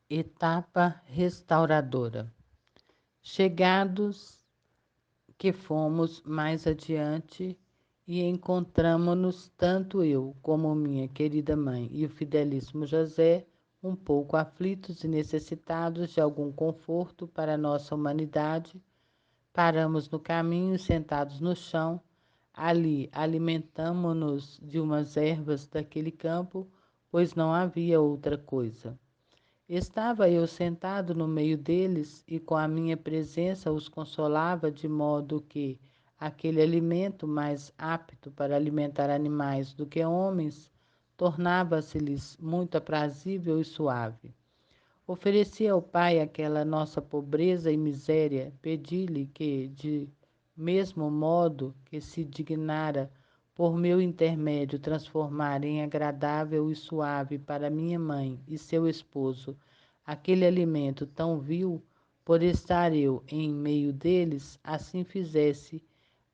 Etapa restauradora. Chegados que fomos mais adiante e encontramo-nos, tanto eu como minha querida mãe e o fidelíssimo José, um pouco aflitos e necessitados de algum conforto para a nossa humanidade, paramos no caminho, sentados no chão. Ali alimentamo-nos de umas ervas daquele campo, pois não havia outra coisa. Estava eu sentado no meio deles e com a minha presença os consolava, de modo que aquele alimento, mais apto para alimentar animais do que homens, tornava-se-lhes muito aprazível e suave. Ofereci ao Pai aquela nossa pobreza e miséria, pedi-lhe que, de mesmo modo que se dignara por meu intermédio transformar em agradável e suave para minha mãe e seu esposo aquele alimento tão vil, por estar eu em meio deles, assim fizesse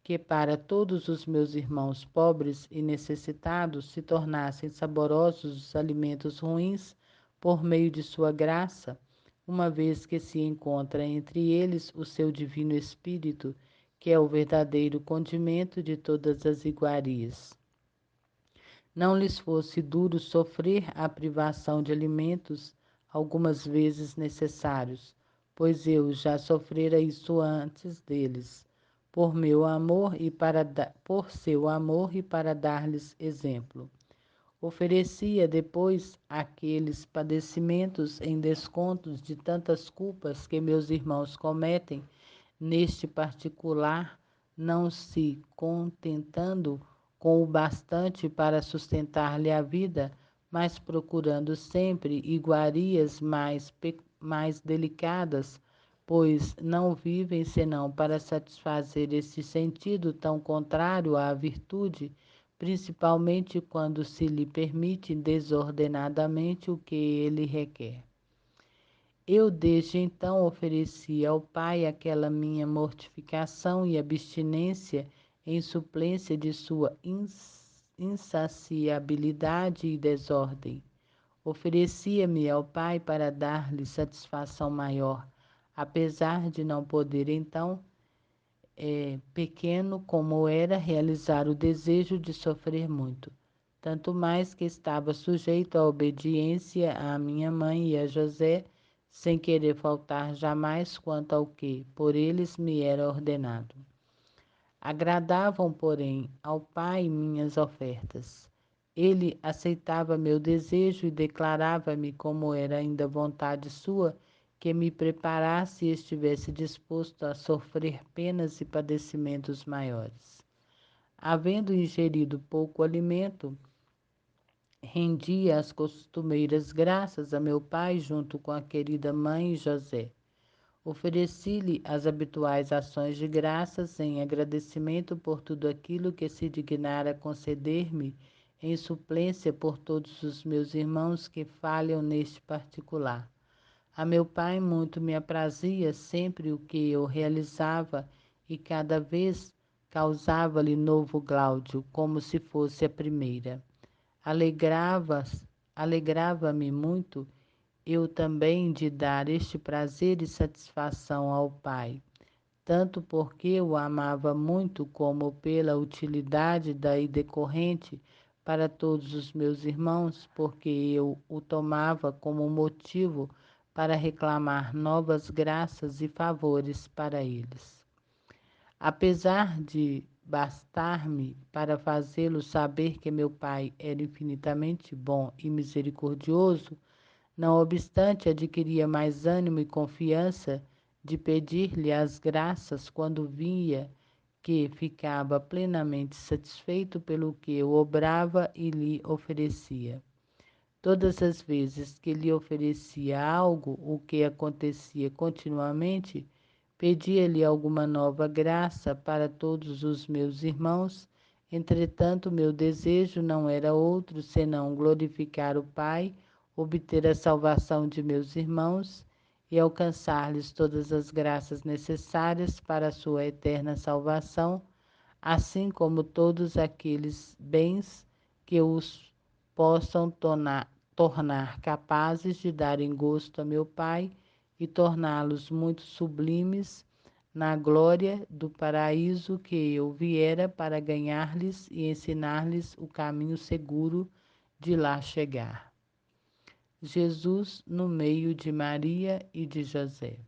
que para todos os meus irmãos pobres e necessitados se tornassem saborosos os alimentos ruins por meio de sua graça, uma vez que se encontra entre eles o seu divino Espírito, que é o verdadeiro condimento de todas as iguarias. Não lhes fosse duro sofrer a privação de alimentos algumas vezes necessários, pois eu já sofrera isso antes deles, por meu amor e por seu amor e para dar-lhes exemplo. Oferecia depois aqueles padecimentos em descontos de tantas culpas que meus irmãos cometem neste particular, não se contentando com o bastante para sustentar-lhe a vida, mas procurando sempre iguarias mais delicadas, pois não vivem senão para satisfazer esse sentido tão contrário à virtude, principalmente quando se lhe permite desordenadamente o que ele requer. Eu desde então ofereci ao Pai aquela minha mortificação e abstinência em suplência de sua insaciabilidade e desordem. Oferecia-me ao Pai para dar-lhe satisfação maior, apesar de não poder então, pequeno como era, realizar o desejo de sofrer muito. Tanto mais que estava sujeito à obediência à minha mãe e a José, sem querer faltar jamais quanto ao que por eles me era ordenado. Agradavam, porém, ao Pai minhas ofertas. Ele aceitava meu desejo e declarava-me, como era ainda vontade sua, que me preparasse e estivesse disposto a sofrer penas e padecimentos maiores. Havendo ingerido pouco alimento, rendia as costumeiras graças a meu pai junto com a querida mãe José. Ofereci-lhe as habituais ações de graças em agradecimento por tudo aquilo que se dignara conceder-me em suplência por todos os meus irmãos que falham neste particular. A meu pai muito me aprazia sempre o que eu realizava e cada vez causava-lhe novo gláudio, como se fosse a primeira. Alegrava, alegrava-me muito eu também de dar este prazer e satisfação ao Pai, tanto porque o amava muito como pela utilidade daí decorrente para todos os meus irmãos, porque eu o tomava como motivo para reclamar novas graças e favores para eles. Apesar de bastar-me para fazê-lo saber que meu Pai era infinitamente bom e misericordioso, não obstante, adquiria mais ânimo e confiança de pedir-lhe as graças quando via que ficava plenamente satisfeito pelo que eu obrava e lhe oferecia. Todas as vezes que lhe oferecia algo, o que acontecia continuamente, pedia-lhe alguma nova graça para todos os meus irmãos. Entretanto, meu desejo não era outro senão glorificar o Pai, obter a salvação de meus irmãos e alcançar-lhes todas as graças necessárias para a sua eterna salvação, assim como todos aqueles bens que os possam tornar capazes de darem gosto a meu Pai e torná-los muito sublimes na glória do paraíso que eu viera para ganhar-lhes e ensinar-lhes o caminho seguro de lá chegar. Jesus no meio de Maria e de José.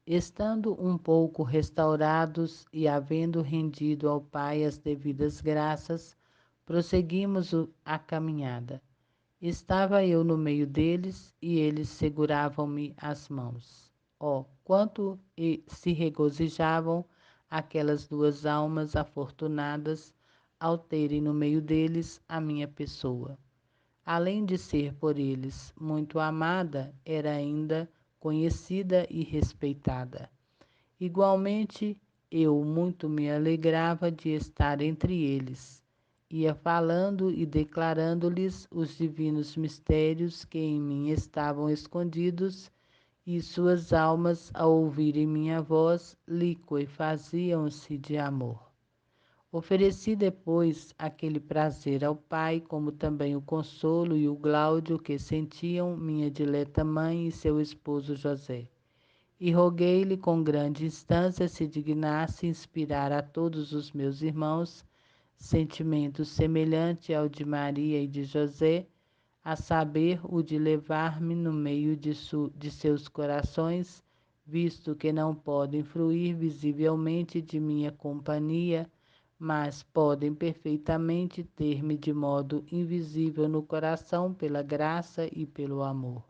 Estando um pouco restaurados e havendo rendido ao Pai as devidas graças, prosseguimos a caminhada. Estava eu no meio deles e eles seguravam-me as mãos. Oh, quanto se regozijavam aquelas duas almas afortunadas ao terem no meio deles a minha pessoa. Além de ser por eles muito amada, era ainda conhecida e respeitada. Igualmente, eu muito me alegrava de estar entre eles. Ia falando e declarando-lhes os divinos mistérios que em mim estavam escondidos, e suas almas, ao ouvirem minha voz, liquefaziam-se de amor. Ofereci depois aquele prazer ao Pai, como também o consolo e o gláudio que sentiam minha dileta mãe e seu esposo José. E roguei-lhe com grande instância se dignasse inspirar a todos os meus irmãos sentimento semelhante ao de Maria e de José, a saber, o de levar-me no meio de seus corações, visto que não podem fruir visivelmente de minha companhia, mas podem perfeitamente ter-me de modo invisível no coração pela graça e pelo amor.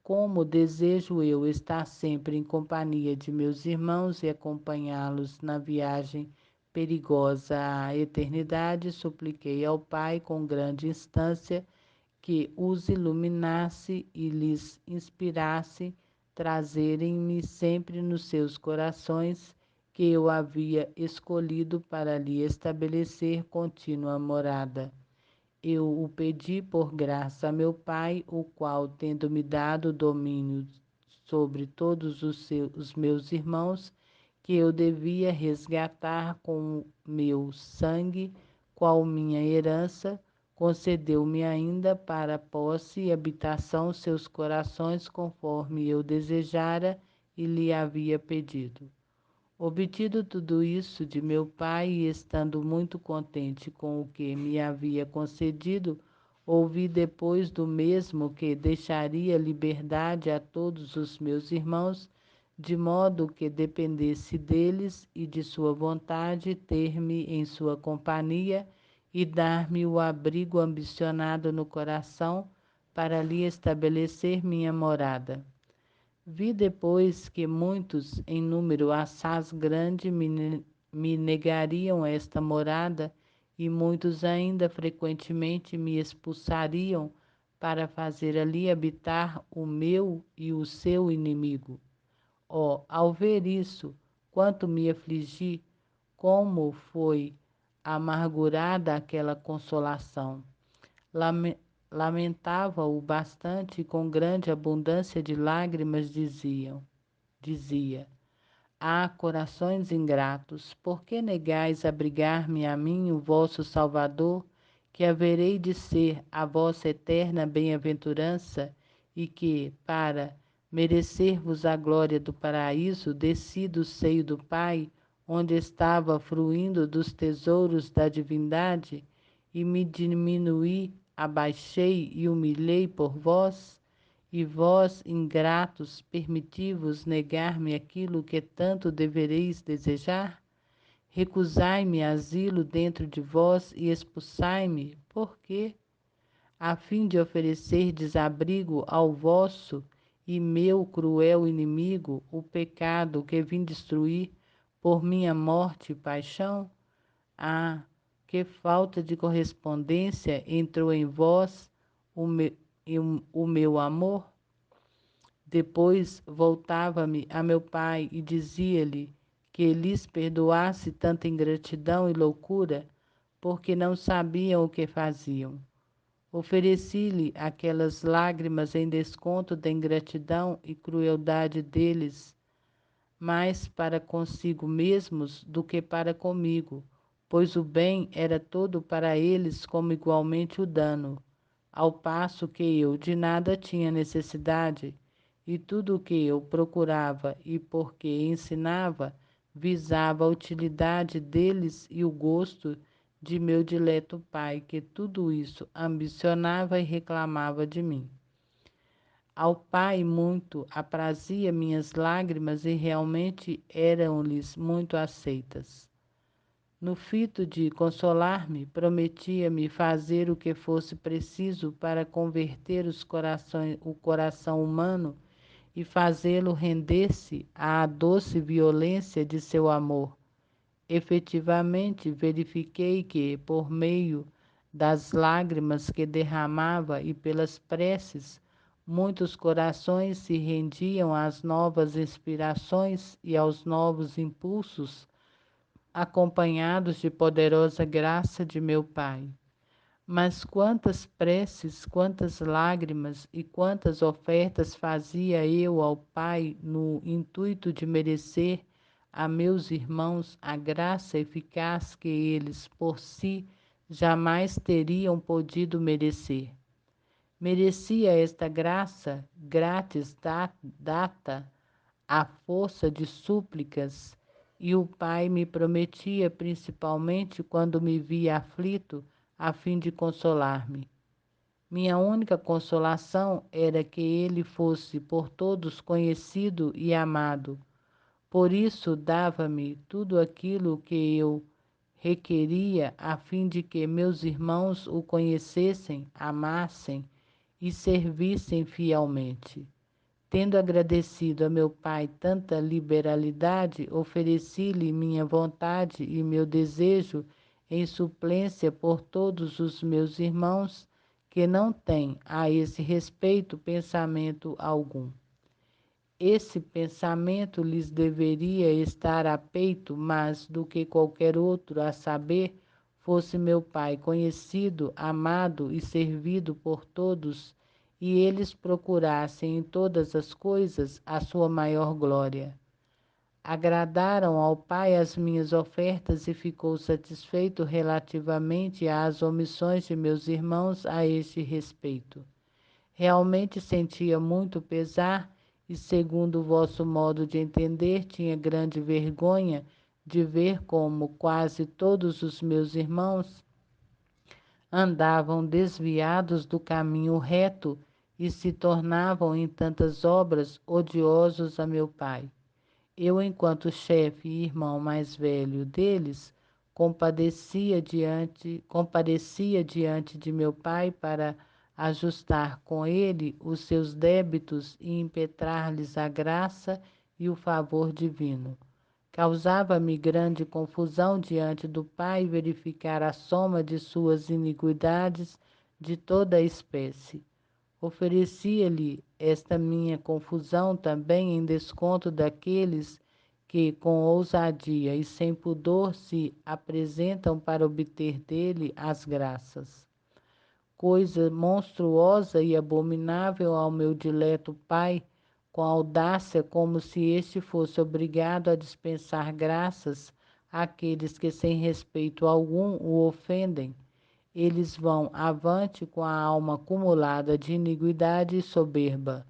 Como desejo eu estar sempre em companhia de meus irmãos e acompanhá-los na viagem perigosa à eternidade, supliquei ao Pai com grande instância que os iluminasse e lhes inspirasse trazerem-me sempre nos seus corações que eu havia escolhido para lhe estabelecer contínua morada. Eu o pedi por graça a meu Pai, o qual, tendo-me dado domínio sobre todos os meus irmãos, que eu devia resgatar com meu sangue, qual minha herança, concedeu-me ainda para posse e habitação seus corações, conforme eu desejara e lhe havia pedido. Obtido tudo isso de meu Pai e estando muito contente com o que me havia concedido, ouvi depois do mesmo que deixaria liberdade a todos os meus irmãos, de modo que dependesse deles e de sua vontade ter-me em sua companhia e dar-me o abrigo ambicionado no coração para lhe estabelecer minha morada. Vi depois que muitos, em número assaz grande, me negariam esta morada, e muitos ainda frequentemente me expulsariam para fazer ali habitar o meu e o seu inimigo. Oh, ao ver isso, quanto me afligi, como foi amargurada aquela consolação. Lamentava-o bastante e com grande abundância de lágrimas dizia, ah, corações ingratos, por que negais abrigar-me a mim, o vosso Salvador, que haverei de ser a vossa eterna bem-aventurança e que, para merecer-vos a glória do paraíso, desci do seio do Pai, onde estava fruindo dos tesouros da divindade, e me diminuí, abaixei e humilhei por vós? E vós, ingratos, permiti-vos negar-me aquilo que tanto devereis desejar? Recusai-me asilo dentro de vós e expulsai-me, por quê? A fim de oferecer desabrigo ao vosso e meu cruel inimigo, o pecado que vim destruir por minha morte e paixão? Ah, que falta de correspondência entrou em vós o meu amor? Depois voltava-me a meu pai e dizia-lhe que lhes perdoasse tanta ingratidão e loucura, porque não sabiam o que faziam. Ofereci-lhe aquelas lágrimas em desconto da ingratidão e crueldade deles, mais para consigo mesmos do que para comigo, pois o bem era todo para eles como igualmente o dano. ao passo que eu de nada tinha necessidade, e tudo o que eu procurava e porque ensinava visava a utilidade deles e o gosto de meu dileto pai, que tudo isso ambicionava e reclamava de mim. Ao pai muito aprazia minhas lágrimas e realmente eram-lhes muito aceitas. No fito de consolar-me, prometia-me fazer o que fosse preciso para converter o coração humano e fazê-lo render-se à doce violência de seu amor. Efetivamente, verifiquei que, por meio das lágrimas que derramava e pelas preces, muitos corações se rendiam às novas inspirações e aos novos impulsos, acompanhados de poderosa graça de meu Pai. Mas quantas preces, quantas lágrimas e quantas ofertas fazia eu ao Pai no intuito de merecer a meus irmãos a graça eficaz que eles por si jamais teriam podido merecer. Merecia esta graça grátis data à força de súplicas, e o Pai me prometia, principalmente quando me via aflito, a fim de consolar-me. Minha única consolação era que ele fosse por todos conhecido e amado. Por isso dava-me tudo aquilo que eu requeria, a fim de que meus irmãos o conhecessem, amassem e servissem fielmente. Tendo agradecido a meu pai tanta liberalidade, ofereci-lhe minha vontade e meu desejo em suplência por todos os meus irmãos que não têm a esse respeito pensamento algum. Esse pensamento lhes deveria estar a peito mais do que qualquer outro, a saber, fosse meu Pai conhecido, amado e servido por todos, e eles procurassem em todas as coisas a sua maior glória. Agradaram ao Pai as minhas ofertas e ficou satisfeito relativamente às omissões de meus irmãos a este respeito. Realmente sentia muito pesar e, segundo o vosso modo de entender, tinha grande vergonha de ver como quase todos os meus irmãos andavam desviados do caminho reto e se tornavam em tantas obras odiosos a meu pai. Eu, enquanto chefe e irmão mais velho deles, comparecia diante de meu pai para ajustar com ele os seus débitos e impetrar-lhes a graça e o favor divino. Causava-me grande confusão diante do Pai verificar a soma de suas iniquidades de toda a espécie. Oferecia-lhe esta minha confusão também em desconto daqueles que, com ousadia e sem pudor, se apresentam para obter dele as graças. Coisa monstruosa e abominável ao meu dileto Pai, com audácia, como se este fosse obrigado a dispensar graças àqueles que, sem respeito algum, o ofendem. Eles vão avante com a alma acumulada de iniquidade e soberba.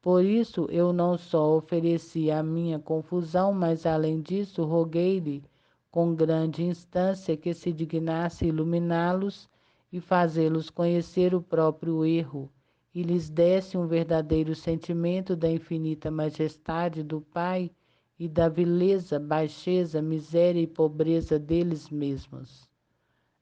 Por isso eu não só ofereci a minha confusão, mas além disso roguei-lhe com grande instância que se dignasse iluminá-los e fazê-los conhecer o próprio erro, e lhes desse um verdadeiro sentimento da infinita majestade do Pai e da vileza, baixeza, miséria e pobreza deles mesmos.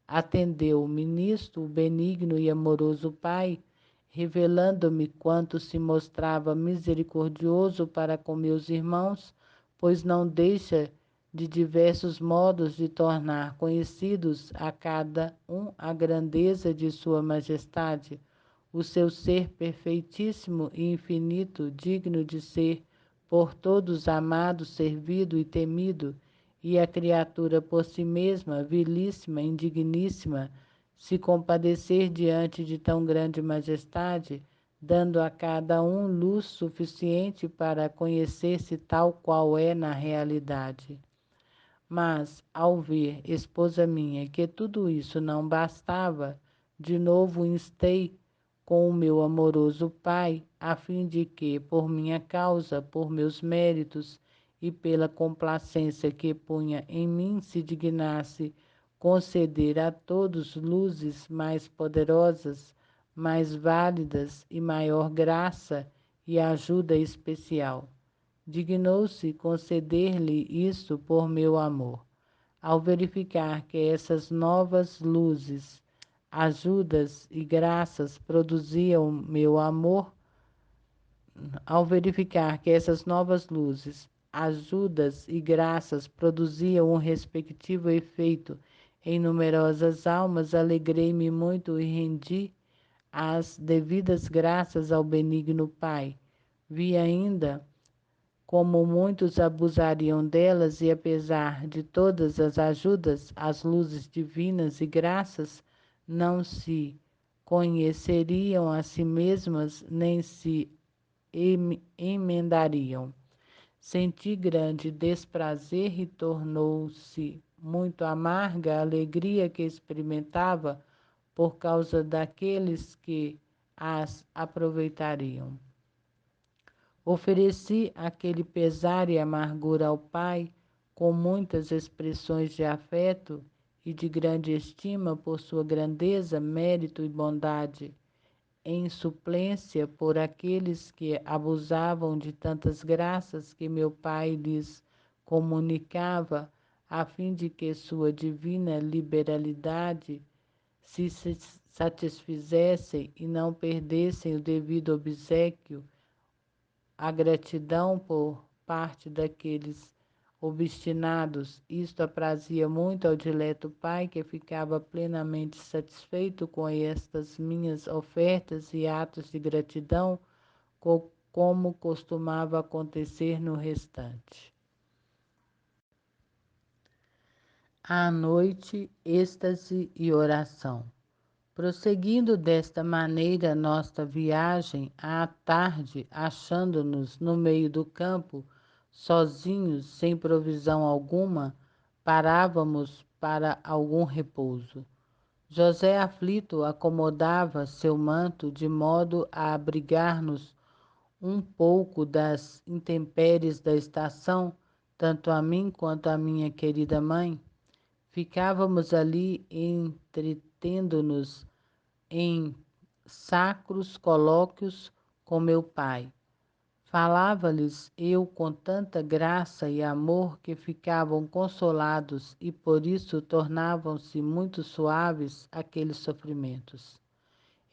Atendeu o ministro, o benigno e amoroso Pai, revelando-me quanto se mostrava misericordioso para com meus irmãos, pois não deixa de diversos modos de tornar conhecidos a cada um a grandeza de sua majestade, o seu ser perfeitíssimo e infinito, digno de ser por todos amado, servido e temido, e a criatura por si mesma, vilíssima, indigníssima, se compadecer diante de tão grande majestade, dando a cada um luz suficiente para conhecer-se tal qual é na realidade. Mas, ao ver, esposa minha, que tudo isso não bastava, De novo instei com o meu amoroso Pai, a fim de que, por minha causa, por meus méritos e pela complacência que punha em mim, se dignasse conceder a todos luzes mais poderosas, mais válidas e maior graça e ajuda especial. Dignou-se conceder-lhe isso por meu amor. Ao verificar que essas novas luzes, ajudas e graças produziam meu amor, ao verificar que essas novas luzes, ajudas e graças produziam um respectivo efeito em numerosas almas, alegrei-me muito e rendi as devidas graças ao benigno Pai. Vi ainda como muitos abusariam delas e, apesar de todas as ajudas, as luzes divinas e graças, não se conheceriam a si mesmas nem se emendariam. Senti grande desprazer e tornou-se muito amarga a alegria que experimentava por causa daqueles que as aproveitariam. Ofereci aquele pesar e amargura ao Pai com muitas expressões de afeto e de grande estima por sua grandeza, mérito e bondade, em suplência por aqueles que abusavam de tantas graças que meu Pai lhes comunicava, a fim de que sua divina liberalidade se satisfizessem e não perdessem o devido obséquio. A gratidão por parte daqueles obstinados, isto aprazia muito ao dileto Pai, que ficava plenamente satisfeito com estas minhas ofertas e atos de gratidão, como costumava acontecer no restante. À noite, êxtase e oração. Prosseguindo desta maneira nossa viagem, à tarde, achando-nos no meio do campo, sozinhos, sem provisão alguma, parávamos para algum repouso. José, aflito, acomodava seu manto de modo a abrigar-nos um pouco das intempéries da estação, tanto a mim quanto a minha querida mãe. Ficávamos ali entretendo-nos em sacros colóquios com meu pai. Falava-lhes eu com tanta graça e amor que ficavam consolados e por isso tornavam-se muito suaves aqueles sofrimentos.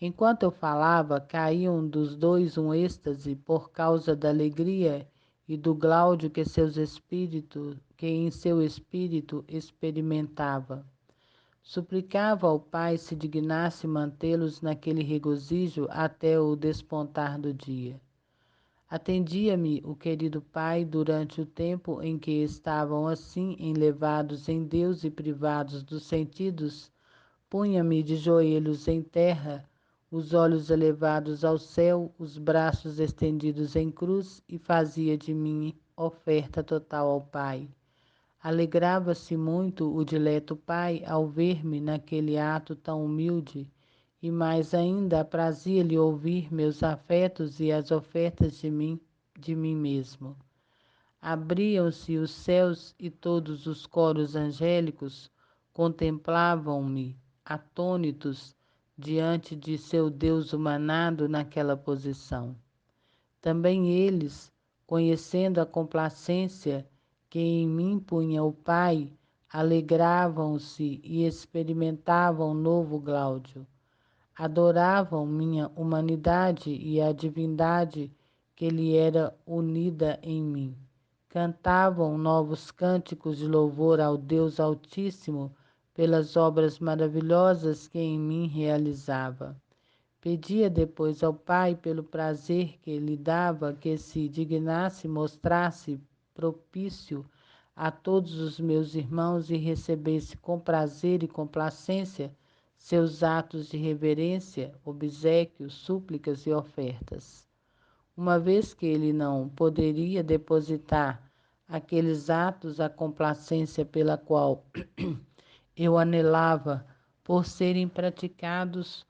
Enquanto eu falava, caíam dos dois um êxtase por causa da alegria e do gláudio que em seu espírito experimentava. Suplicava ao Pai se dignasse mantê-los naquele regozijo até o despontar do dia. Atendia-me o querido Pai durante o tempo em que estavam assim enlevados em Deus e privados dos sentidos, punha-me de joelhos em terra, os olhos elevados ao céu, os braços estendidos em cruz e fazia de mim oferta total ao Pai. Alegrava-se muito o dileto Pai ao ver-me naquele ato tão humilde, e mais ainda aprazia-lhe ouvir meus afetos e as ofertas de mim mesmo. Abriam-se os céus e todos os coros angélicos contemplavam-me, atônitos, diante de seu Deus humanado naquela posição. Também eles, conhecendo a complacência que em mim punha o Pai, alegravam-se e experimentavam novo Gláudio. Adoravam minha humanidade e a divindade que lhe era unida em mim. Cantavam novos cânticos de louvor ao Deus Altíssimo pelas obras maravilhosas que em mim realizava. Pedia depois ao Pai, pelo prazer que lhe dava, que se dignasse mostrar-se propício a todos os meus irmãos e recebesse com prazer e complacência seus atos de reverência, obséquios, súplicas e ofertas. Uma vez que ele não poderia depositar aqueles atos a complacência pela qual eu anelava por serem praticados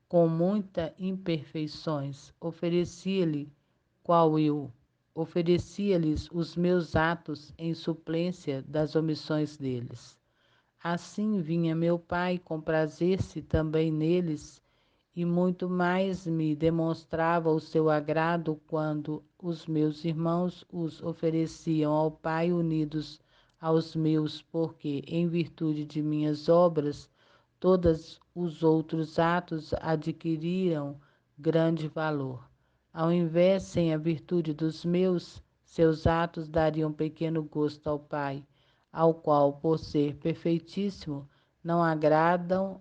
com muitas imperfeições, oferecia-lhes os meus atos em suplência das omissões deles. Assim vinha meu Pai comprazer-se também neles, e muito mais me demonstrava o seu agrado quando os meus irmãos os ofereciam ao Pai unidos aos meus, porque, em virtude de minhas obras, todos os outros atos adquiriram grande valor. Ao invés, sem a virtude dos meus, seus atos dariam pequeno gosto ao Pai, ao qual, por ser perfeitíssimo, não agradam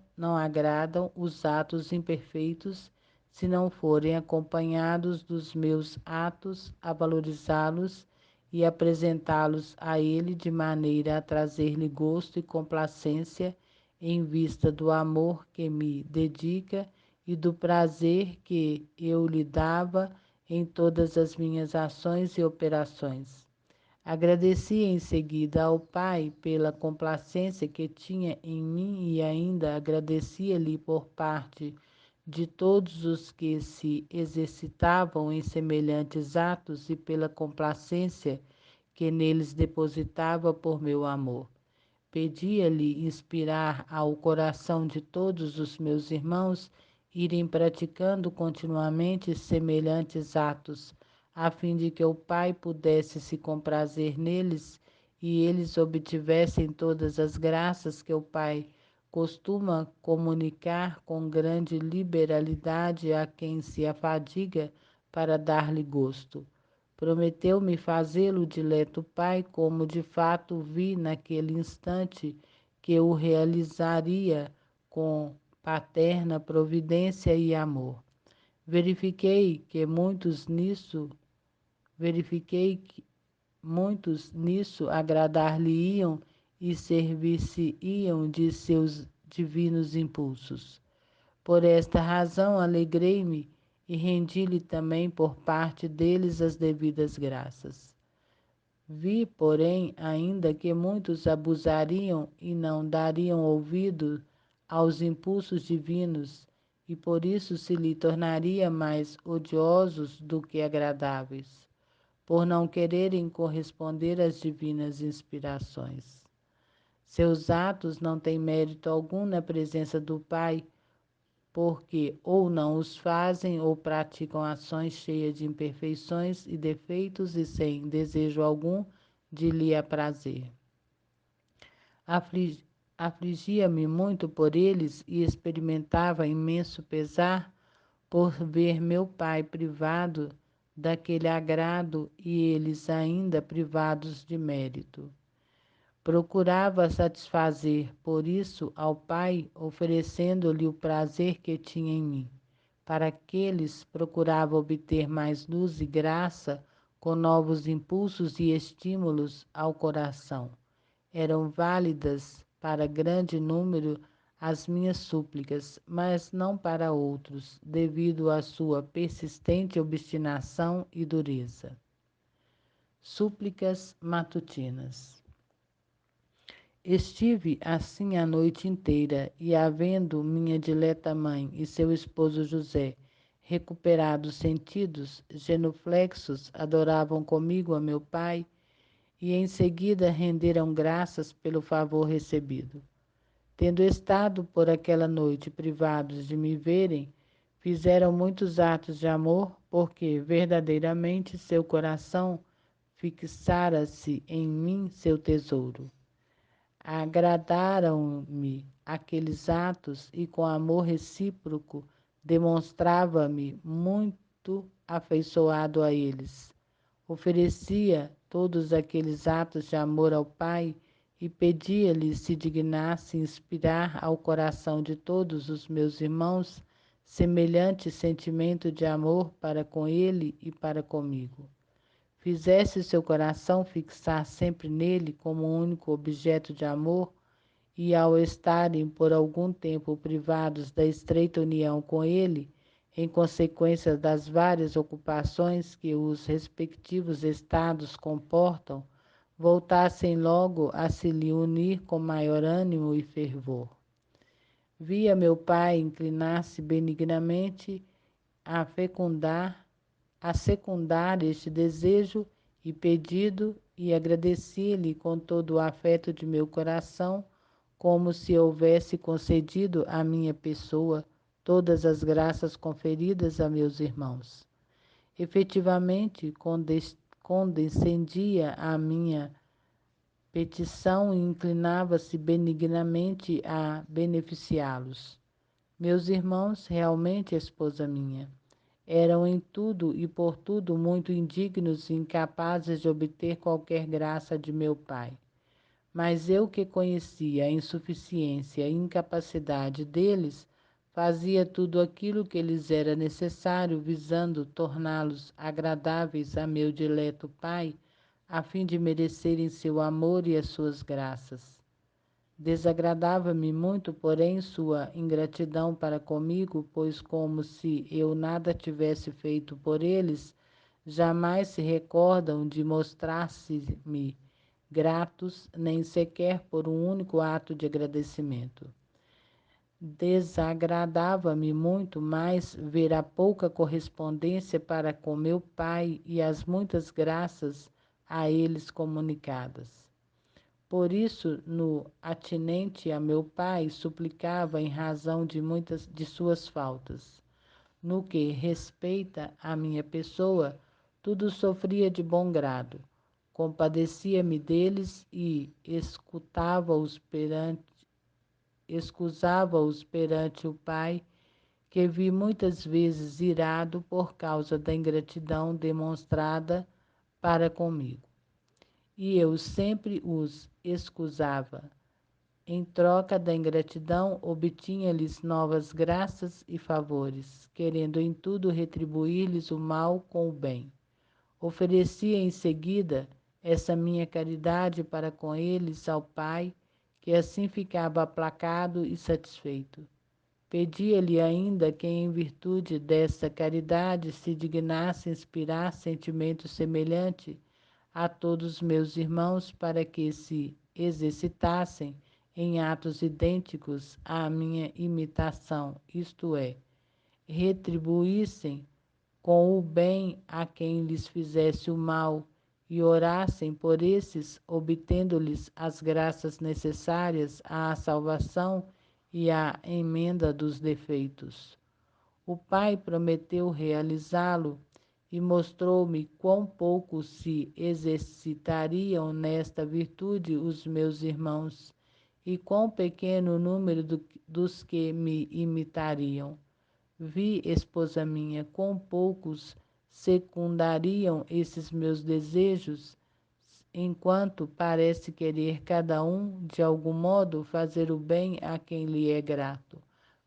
os atos imperfeitos, se não forem acompanhados dos meus atos a valorizá-los e apresentá-los a ele de maneira a trazer-lhe gosto e complacência em vista do amor que me dedica e do prazer que eu lhe dava em todas as minhas ações e operações. Agradeci em seguida ao Pai pela complacência que tinha em mim e ainda agradecia-lhe por parte de todos os que se exercitavam em semelhantes atos e pela complacência que neles depositava por meu amor. Pedia-lhe inspirar ao coração de todos os meus irmãos irem praticando continuamente semelhantes atos, a fim de que o Pai pudesse se comprazer neles e eles obtivessem todas as graças que o Pai costuma comunicar com grande liberalidade a quem se afadiga para dar-lhe gosto. Prometeu-me fazê-lo, dileto Pai, como de fato vi naquele instante que o realizaria com paterna providência e amor. Verifiquei que muitos nisso agradar-lhe-iam e servir-se-iam de seus divinos impulsos. Por esta razão alegrei-me e rendi-lhe também por parte deles as devidas graças. Vi, porém, ainda que muitos abusariam e não dariam ouvido aos impulsos divinos, e por isso se lhe tornaria mais odiosos do que agradáveis, por não quererem corresponder às divinas inspirações. Seus atos não têm mérito algum na presença do Pai, porque ou não os fazem ou praticam ações cheias de imperfeições e defeitos e sem desejo algum de lhe aprazer. Afligia-me muito por eles e experimentava imenso pesar por ver meu Pai privado daquele agrado e eles ainda privados de mérito. Procurava satisfazer, por isso, ao Pai, oferecendo-lhe o prazer que tinha em mim. Para aqueles, procurava obter mais luz e graça com novos impulsos e estímulos ao coração. Eram válidas para grande número as minhas súplicas, mas não para outros, devido à sua persistente obstinação e dureza. Súplicas matutinas. Estive assim a noite inteira, e havendo minha dileta mãe e seu esposo José recuperado os sentidos, genuflexos, adoravam comigo a meu pai, e em seguida renderam graças pelo favor recebido. Tendo estado por aquela noite privados de me verem, fizeram muitos atos de amor, porque verdadeiramente seu coração fixara-se em mim seu tesouro. Agradaram-me aqueles atos e, com amor recíproco, demonstrava-me muito afeiçoado a eles. Oferecia todos aqueles atos de amor ao Pai e pedia-lhe se dignasse inspirar ao coração de todos os meus irmãos semelhante sentimento de amor para com ele e para comigo. Fizesse seu coração fixar sempre nele como único objeto de amor, e ao estarem por algum tempo privados da estreita união com ele, em consequência das várias ocupações que os respectivos estados comportam, voltassem logo a se lhe unir com maior ânimo e fervor. Via meu pai inclinar-se benignamente a secundar este desejo e pedido, e agradecia-lhe com todo o afeto de meu coração, como se houvesse concedido à minha pessoa todas as graças conferidas a meus irmãos. Efetivamente, condescendia à minha petição e inclinava-se benignamente a beneficiá-los. Meus irmãos, realmente, esposa minha, eram em tudo e por tudo muito indignos e incapazes de obter qualquer graça de meu pai. Mas eu, que conhecia a insuficiência e incapacidade deles, fazia tudo aquilo que lhes era necessário, visando torná-los agradáveis a meu dileto pai, a fim de merecerem seu amor e as suas graças. Desagradava-me muito, porém, sua ingratidão para comigo, pois, como se eu nada tivesse feito por eles, jamais se recordam de mostrar-se-me gratos, nem sequer por um único ato de agradecimento. Desagradava-me muito mais ver a pouca correspondência para com meu pai e as muitas graças a eles comunicadas. Por isso, no atinente a meu pai, suplicava em razão de muitas de suas faltas. No que respeita à minha pessoa, tudo sofria de bom grado. Compadecia-me deles e escusava-os perante o pai, que vi muitas vezes irado por causa da ingratidão demonstrada para comigo. E eu sempre os escusava. Em troca da ingratidão, obtinha-lhes novas graças e favores, querendo em tudo retribuir-lhes o mal com o bem. Oferecia em seguida essa minha caridade para com eles ao Pai, que assim ficava aplacado e satisfeito. Pedia-lhe ainda que, em virtude dessa caridade, se dignasse inspirar sentimento semelhante a todos meus irmãos, para que se exercitassem em atos idênticos à minha imitação, isto é, retribuíssem com o bem a quem lhes fizesse o mal e orassem por esses, obtendo-lhes as graças necessárias à salvação e à emenda dos defeitos. O Pai prometeu realizá-lo e mostrou-me quão pouco se exercitariam nesta virtude os meus irmãos e quão pequeno o número dos que me imitariam. Vi, esposa minha, quão poucos secundariam esses meus desejos, enquanto parece querer cada um, de algum modo, fazer o bem a quem lhe é grato.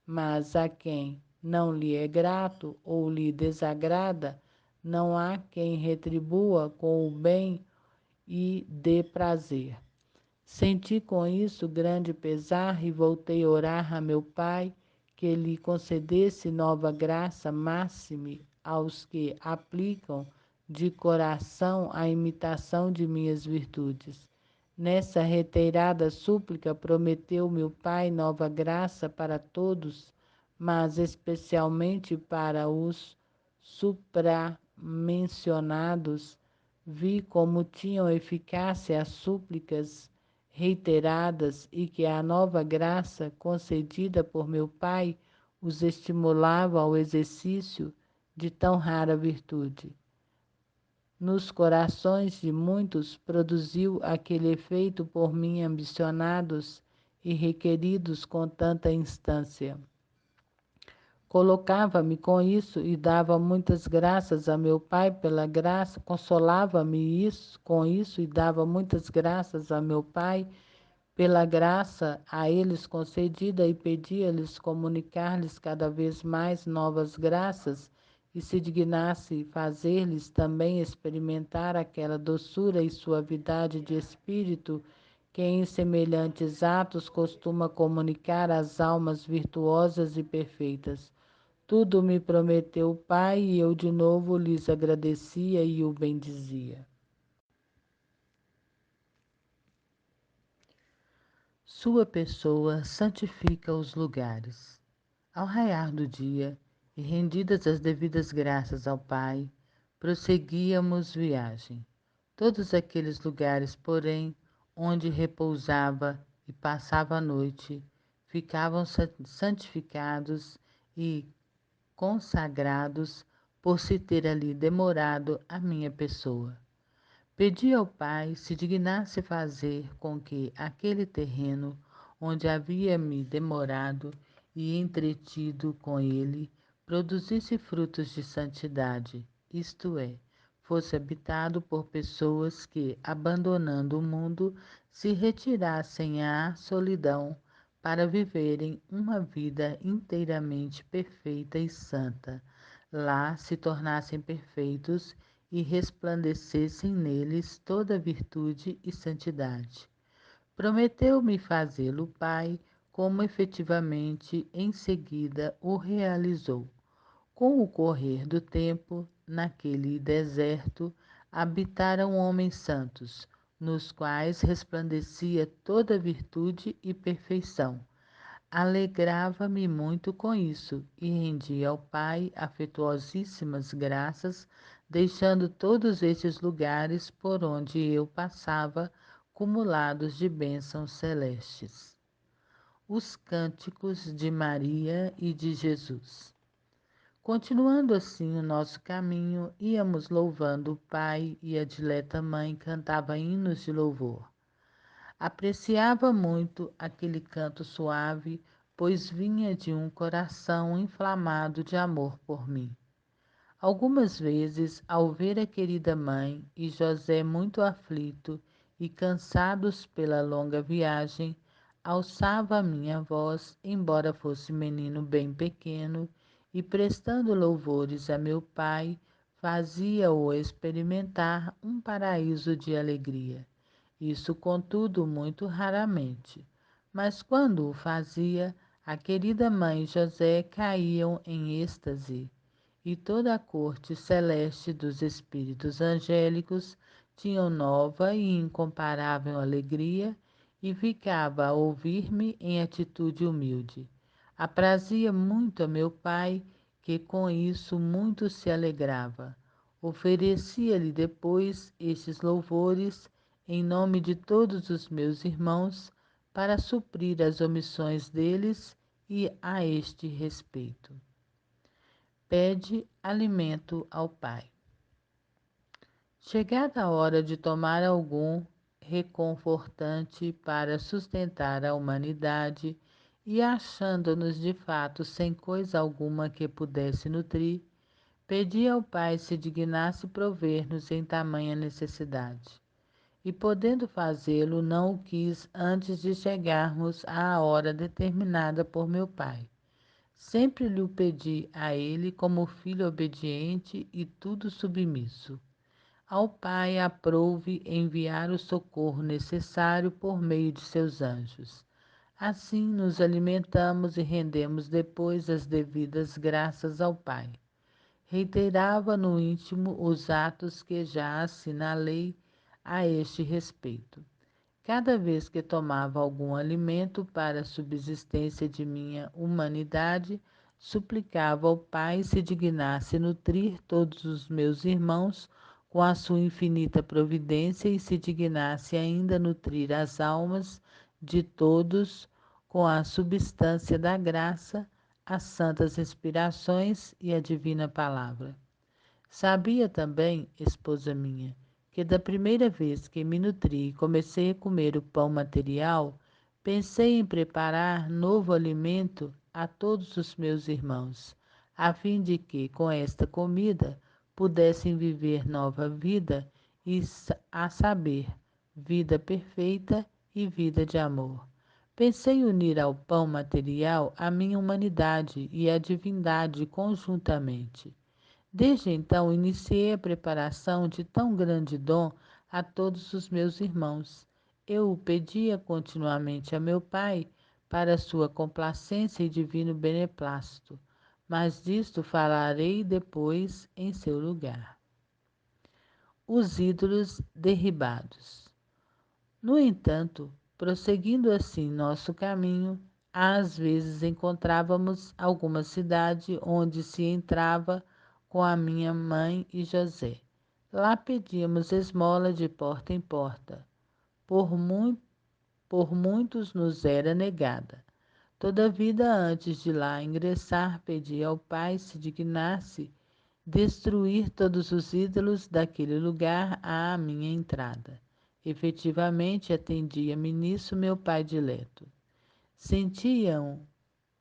Mas a quem não lhe é grato ou lhe desagrada, não há quem retribua com o bem e dê prazer. Senti com isso grande pesar e voltei a orar a meu Pai que lhe concedesse nova graça máxime aos que aplicam de coração a imitação de minhas virtudes. Nessa reiterada súplica prometeu meu Pai nova graça para todos, mas especialmente para os supramencionados. Vi como tinham eficácia as súplicas reiteradas e que a nova graça concedida por meu Pai os estimulava ao exercício de tão rara virtude. Nos corações de muitos produziu aquele efeito por mim ambicionados e requeridos com tanta instância. Colocava-me com isso e dava muitas graças a meu Pai pela graça, consolava-me com isso e dava muitas graças a meu Pai pela graça a eles concedida e pedia-lhes comunicar-lhes cada vez mais novas graças e se dignasse fazer-lhes também experimentar aquela doçura e suavidade de espírito que em semelhantes atos costuma comunicar às almas virtuosas e perfeitas. Tudo me prometeu o Pai e eu de novo lhes agradecia e o bendizia. Sua pessoa santifica os lugares. Ao raiar do dia, e rendidas as devidas graças ao Pai, prosseguíamos viagem. Todos aqueles lugares, porém, onde repousava e passava a noite, ficavam santificados e consagrados por se ter ali demorado a minha pessoa. Pedi ao Pai se dignasse fazer com que aquele terreno onde havia me demorado e entretido com ele produzisse frutos de santidade, isto é, fosse habitado por pessoas que, abandonando o mundo, se retirassem à solidão para viverem uma vida inteiramente perfeita e santa. Lá se tornassem perfeitos e resplandecessem neles toda virtude e santidade. Prometeu-me fazê-lo Pai, como efetivamente em seguida o realizou. Com o correr do tempo, naquele deserto, habitaram homens santos, nos quais resplandecia toda virtude e perfeição. Alegrava-me muito com isso e rendia ao Pai afetuosíssimas graças, deixando todos estes lugares por onde eu passava, cumulados de bênçãos celestes. Os cânticos de Maria e de Jesus. Continuando assim o nosso caminho, íamos louvando o Pai e a dileta Mãe cantava hinos de louvor. Apreciava muito aquele canto suave, pois vinha de um coração inflamado de amor por mim. Algumas vezes, ao ver a querida mãe e José muito aflito e cansados pela longa viagem, alçava a minha voz, embora fosse menino bem pequeno, e prestando louvores a meu pai, fazia-o experimentar um paraíso de alegria. Isso, contudo, muito raramente. Mas quando o fazia, a querida mãe e José caíam em êxtase, e toda a corte celeste dos espíritos angélicos tinham nova e incomparável alegria e ficava a ouvir-me em atitude humilde. Aprazia muito a meu pai, que com isso muito se alegrava. Oferecia-lhe depois estes louvores em nome de todos os meus irmãos, para suprir as omissões deles e a este respeito. Pede alimento ao Pai. Chegada a hora de tomar algum reconfortante para sustentar a humanidade e achando-nos de fato sem coisa alguma que pudesse nutrir, pedi ao Pai se dignasse prover-nos em tamanha necessidade. E podendo fazê-lo, não o quis antes de chegarmos à hora determinada por meu pai. Sempre lhe pedi a ele como filho obediente e tudo submisso. Ao Pai aprouve enviar o socorro necessário por meio de seus anjos. Assim nos alimentamos e rendemos depois as devidas graças ao Pai. Reiterava no íntimo os atos que já assinalei a este respeito. Cada vez que tomava algum alimento para a subsistência de minha humanidade, suplicava ao Pai se dignasse nutrir todos os meus irmãos com a sua infinita providência e se dignasse ainda nutrir as almas de todos com a substância da graça, as santas inspirações e a divina palavra. Sabia também, esposa minha, que da primeira vez que me nutri e comecei a comer o pão material, pensei em preparar novo alimento a todos os meus irmãos, a fim de que, com esta comida, pudessem viver nova vida e, a saber, vida perfeita e vida de amor. Pensei unir ao pão material a minha humanidade e a divindade conjuntamente. Desde então iniciei a preparação de tão grande dom a todos os meus irmãos. Eu o pedia continuamente a meu Pai para sua complacência e divino beneplácito, mas disto falarei depois em seu lugar. Os ídolos derribados. No entanto, Prosseguindo assim nosso caminho, às vezes encontrávamos alguma cidade onde se entrava com a minha mãe e José. Lá pedíamos esmola de porta em porta. Por, mui- por muitos nos era negada. Todavia, antes de lá ingressar, pedi ao Pai se dignasse destruir todos os ídolos daquele lugar à minha entrada. Efetivamente atendia-me nisso meu pai dileto. Sentiam,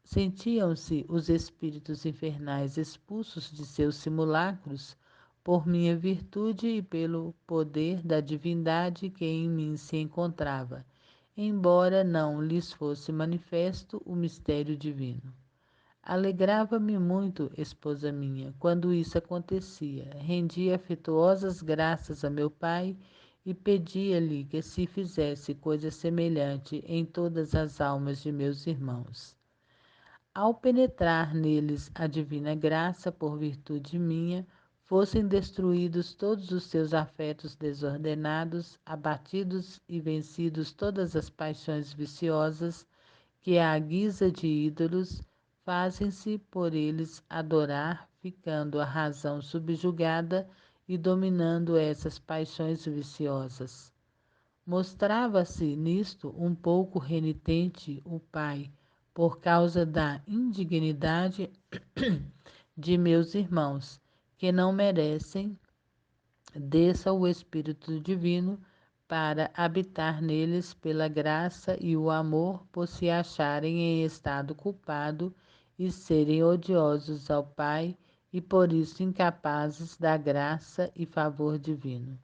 sentiam-se os espíritos infernais expulsos de seus simulacros por minha virtude e pelo poder da divindade que em mim se encontrava, embora não lhes fosse manifesto o mistério divino. Alegrava-me muito, esposa minha, quando isso acontecia. Rendia afetuosas graças a meu pai e pedia-lhe que se fizesse coisa semelhante em todas as almas de meus irmãos. Ao penetrar neles a divina graça, por virtude minha, fossem destruídos todos os seus afetos desordenados, abatidos e vencidos todas as paixões viciosas, que à guisa de ídolos fazem-se por eles adorar, ficando a razão subjugada e dominando essas paixões viciosas. Mostrava-se nisto um pouco renitente o pai, por causa da indignidade de meus irmãos, que não merecem desça o Espírito Divino para habitar neles pela graça e o amor, por se acharem em estado culpado e serem odiosos ao Pai e por isso incapazes da graça e favor divino.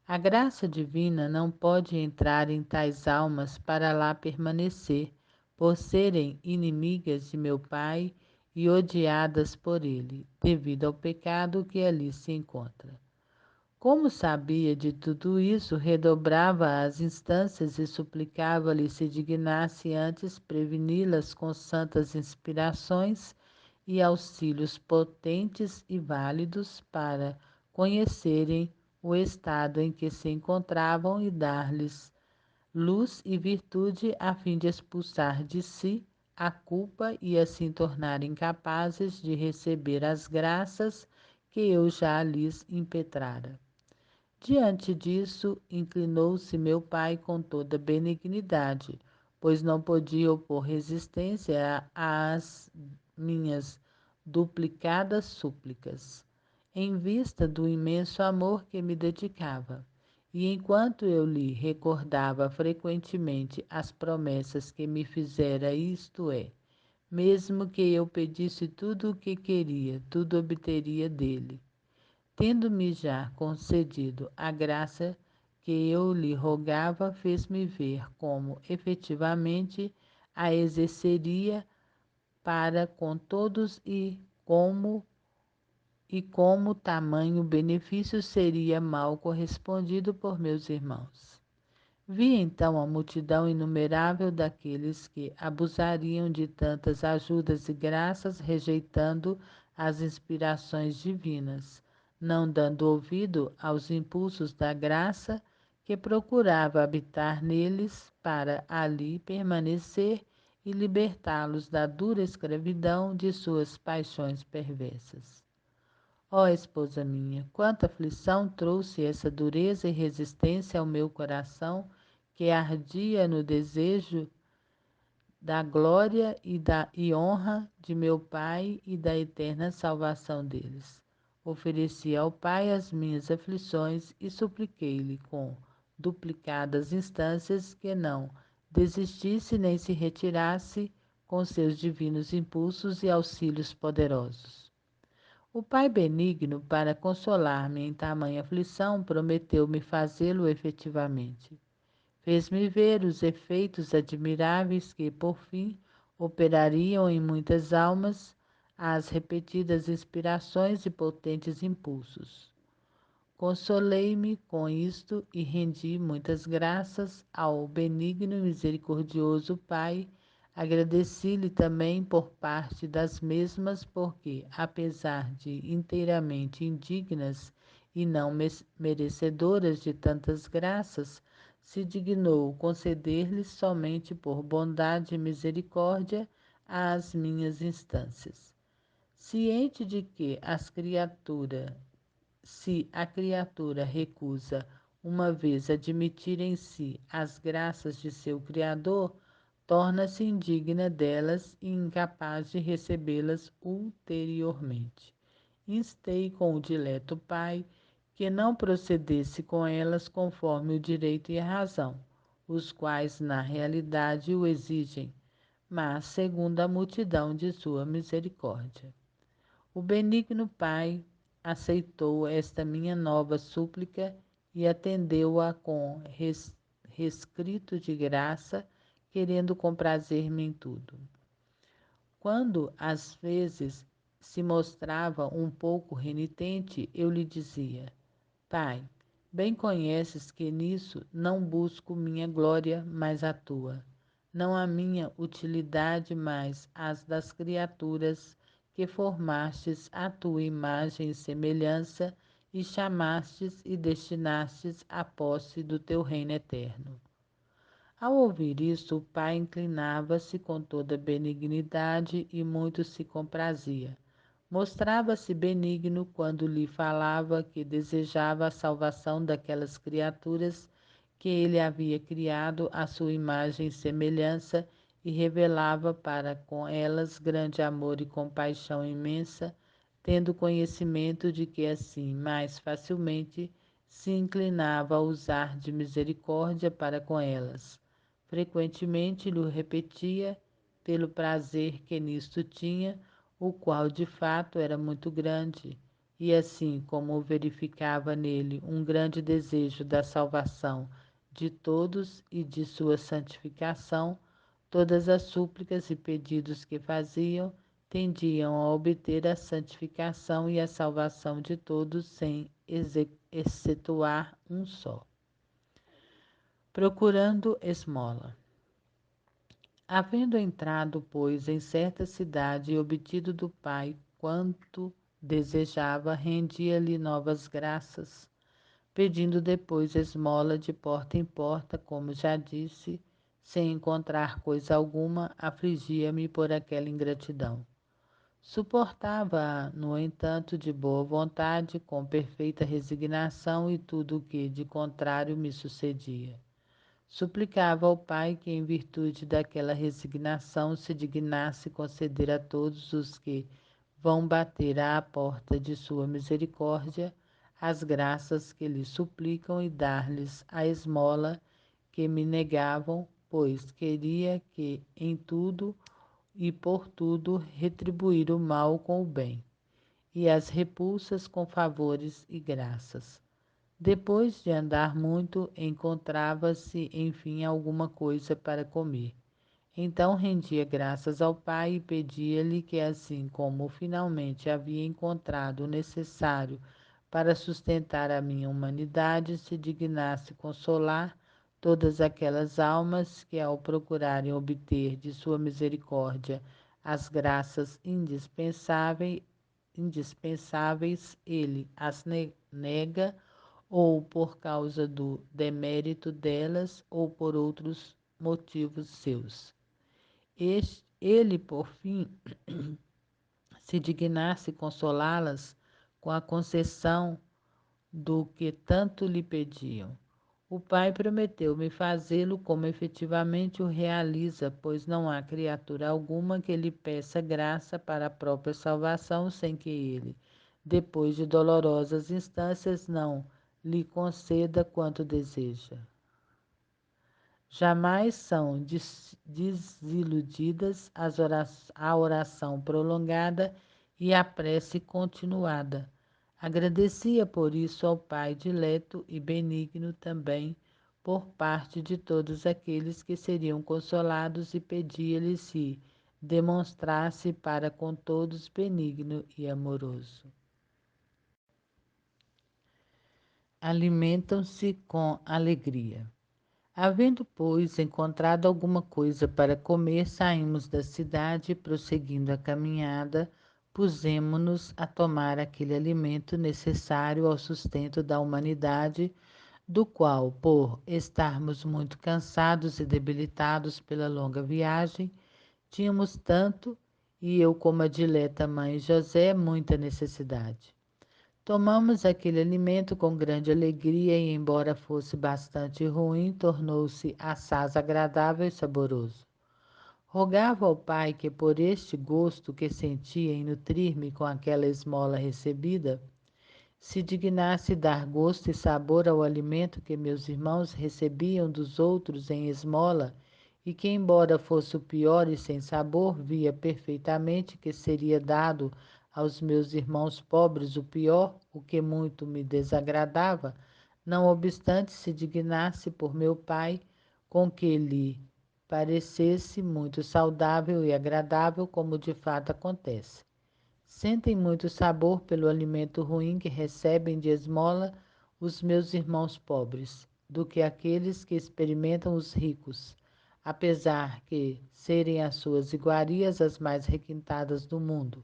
A graça divina não pode entrar em tais almas para lá permanecer, por serem inimigas de meu Pai e odiadas por ele, devido ao pecado que ali se encontra. Como sabia de tudo isso, redobrava as instâncias e suplicava-lhe se dignasse antes preveni-las com santas inspirações e auxílios potentes e válidos para conhecerem o estado em que se encontravam e dar-lhes luz e virtude a fim de expulsar de si a culpa e assim tornarem capazes de receber as graças que eu já lhes impetrara. Diante disso, inclinou-se meu pai com toda benignidade, pois não podia opor resistência às minhas duplicadas súplicas, em vista do imenso amor que me dedicava. E enquanto eu lhe recordava frequentemente as promessas que me fizera, isto é, mesmo que eu pedisse tudo o que queria, tudo obteria dele. Tendo-me já concedido a graça que eu lhe rogava, fez-me ver como efetivamente a exerceria para com todos e como tamanho benefício seria mal correspondido por meus irmãos. Vi então a multidão inumerável daqueles que abusariam de tantas ajudas e graças, rejeitando as inspirações divinas, não dando ouvido aos impulsos da graça que procurava habitar neles para ali permanecer e libertá-los da dura escravidão de suas paixões perversas. Ó esposa minha, quanta aflição trouxe essa dureza e resistência ao meu coração, que ardia no desejo da glória e honra de meu Pai e da eterna salvação deles. Ofereci ao Pai as minhas aflições e supliquei-lhe com duplicadas instâncias que não desistisse nem se retirasse com seus divinos impulsos e auxílios poderosos. O Pai benigno, para consolar-me em tamanha aflição, prometeu-me fazê-lo efetivamente. Fez-me ver os efeitos admiráveis que, por fim, operariam em muitas almas as repetidas inspirações e potentes impulsos. Consolei-me com isto e rendi muitas graças ao benigno e misericordioso Pai. Agradeci-lhe também por parte das mesmas, porque, apesar de inteiramente indignas e não merecedoras de tantas graças, se dignou conceder-lhes somente por bondade e misericórdia as minhas instâncias. Ciente de que se a criatura recusa uma vez admitir em si as graças de seu Criador, torna-se indigna delas e incapaz de recebê-las ulteriormente. Instei com o dileto pai que não procedesse com elas conforme o direito e a razão, os quais na realidade o exigem, mas segundo a multidão de sua misericórdia. O benigno pai aceitou esta minha nova súplica e atendeu-a com rescrito de graça, querendo comprazer-me em tudo. Quando, às vezes, se mostrava um pouco renitente, eu lhe dizia: Pai, bem conheces que nisso não busco minha glória, mas a tua. Não a minha utilidade, mas as das criaturas que formastes à tua imagem e semelhança e chamastes e destinastes à posse do teu reino eterno. Ao ouvir isso, o pai inclinava-se com toda benignidade e muito se comprazia. Mostrava-se benigno quando lhe falava que desejava a salvação daquelas criaturas que ele havia criado à sua imagem e semelhança e revelava para com elas grande amor e compaixão imensa, tendo conhecimento de que assim mais facilmente se inclinava a usar de misericórdia para com elas. Frequentemente lhe repetia, pelo prazer que nisto tinha, o qual de fato era muito grande, e assim como verificava nele um grande desejo da salvação de todos e de sua santificação, todas as súplicas e pedidos que faziam tendiam a obter a santificação e a salvação de todos, sem excetuar um só. Procurando esmola. Havendo entrado, pois, em certa cidade e obtido do pai quanto desejava, rendia-lhe novas graças, pedindo depois esmola de porta em porta, como já disse, sem encontrar coisa alguma, afligia-me por aquela ingratidão. Suportava-a, no entanto, de boa vontade, com perfeita resignação e tudo o que, de contrário, me sucedia. Suplicava ao Pai que, em virtude daquela resignação, se dignasse conceder a todos os que vão bater à porta de sua misericórdia as graças que lhe suplicam e dar-lhes a esmola que me negavam, pois queria que em tudo e por tudo retribuir o mal com o bem, e as repulsas com favores e graças. Depois de andar muito, encontrava-se, enfim, alguma coisa para comer. Então rendia graças ao Pai e pedia-lhe que, assim como finalmente havia encontrado o necessário para sustentar a minha humanidade, se dignasse consolar todas aquelas almas que, ao procurarem obter de sua misericórdia as graças indispensáveis, ele as nega, ou por causa do demérito delas, ou por outros motivos seus. Ele, por fim, se dignasse consolá-las com a concessão do que tanto lhe pediam. O Pai prometeu-me fazê-lo como efetivamente o realiza, pois não há criatura alguma que lhe peça graça para a própria salvação sem que ele, depois de dolorosas instâncias, não lhe conceda quanto deseja. Jamais são desiludidas a oração prolongada e a prece continuada. Agradecia por isso ao Pai dileto e benigno também por parte de todos aqueles que seriam consolados e pedia-lhe se demonstrasse para com todos benigno e amoroso. Alimentam-se com alegria. Havendo, pois, encontrado alguma coisa para comer, saímos da cidade e, prosseguindo a caminhada, pusemo-nos a tomar aquele alimento necessário ao sustento da humanidade, do qual, por estarmos muito cansados e debilitados pela longa viagem, tínhamos tanto, e eu, como a dileta mãe José, muita necessidade. Tomamos aquele alimento com grande alegria e, embora fosse bastante ruim, tornou-se assaz agradável e saboroso. Rogava ao Pai que, por este gosto que sentia em nutrir-me com aquela esmola recebida, se dignasse dar gosto e sabor ao alimento que meus irmãos recebiam dos outros em esmola e que, embora fosse o pior e sem sabor, via perfeitamente que seria dado aos meus irmãos pobres o pior, o que muito me desagradava, não obstante se dignasse por meu Pai com que lhe parecesse muito saudável e agradável, como de fato acontece. Sentem muito sabor pelo alimento ruim que recebem de esmola os meus irmãos pobres, do que aqueles que experimentam os ricos, apesar que serem as suas iguarias as mais requintadas do mundo.